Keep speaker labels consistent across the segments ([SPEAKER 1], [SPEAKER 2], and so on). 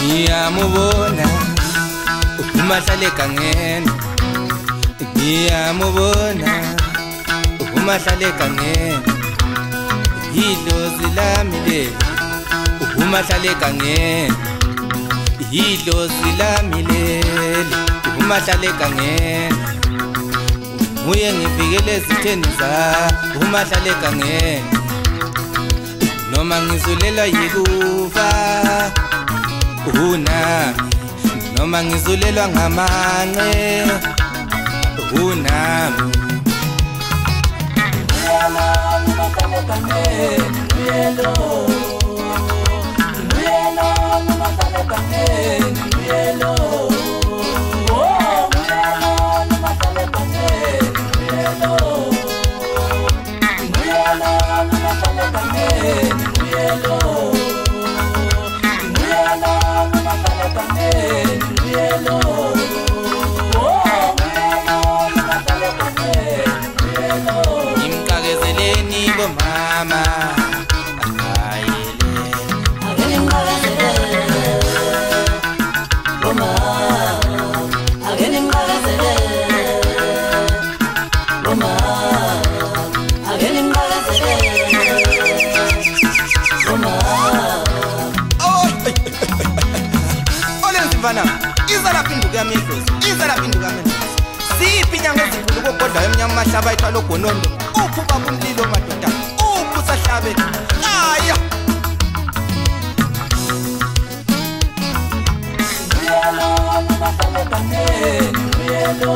[SPEAKER 1] Ngiyamubona umahlale kangena, ngiyamubona umahlale kangena, idlozi lami leli umahlale kangena, idlozi lami leli umahlale kangena, nguye ngivikele ezitheni zakho umahlale kangena, noma ngizulelwa yikufa unami, noma ngizulelwa ngamanqe unami. Nguyelo umahlale kangena, nguyelo, nguyelo umahlale kangena, nguyelo, oh nguyelo umahlale kangena, nguyelo, nguyelo umahlale kangena, nguyelo. Imkagezeleni bomama ayele, agene imkagezeleni bomama, agene imkagezeleni bomama, agene imkagezeleni bomama. Mfana izala pinduka yamidlozi, izala pinduka yamidlozi, siphi inyanga ezikhulu kodwa emnyama mahlaba ithwala ogonondo, uphu baba umlilo madoda, uphu sahlabe aya. Nguyelo umahlale kangena, nguyelo,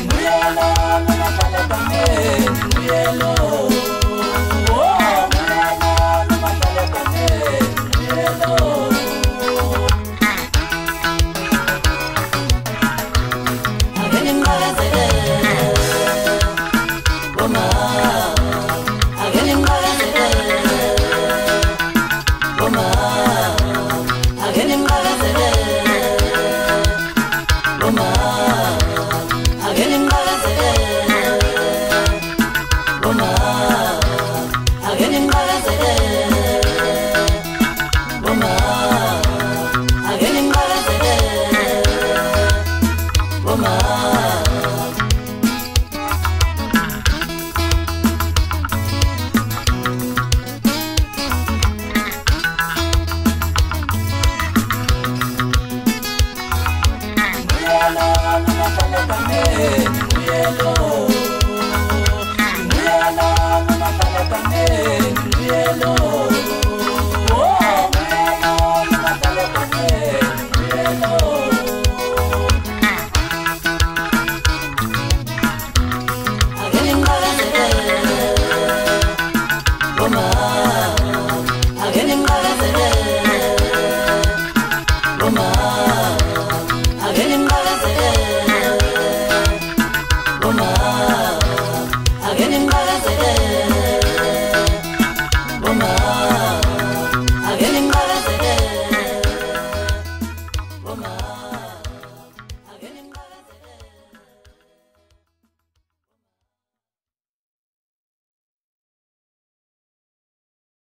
[SPEAKER 1] nguyelo umahlale kangena, nguyelo.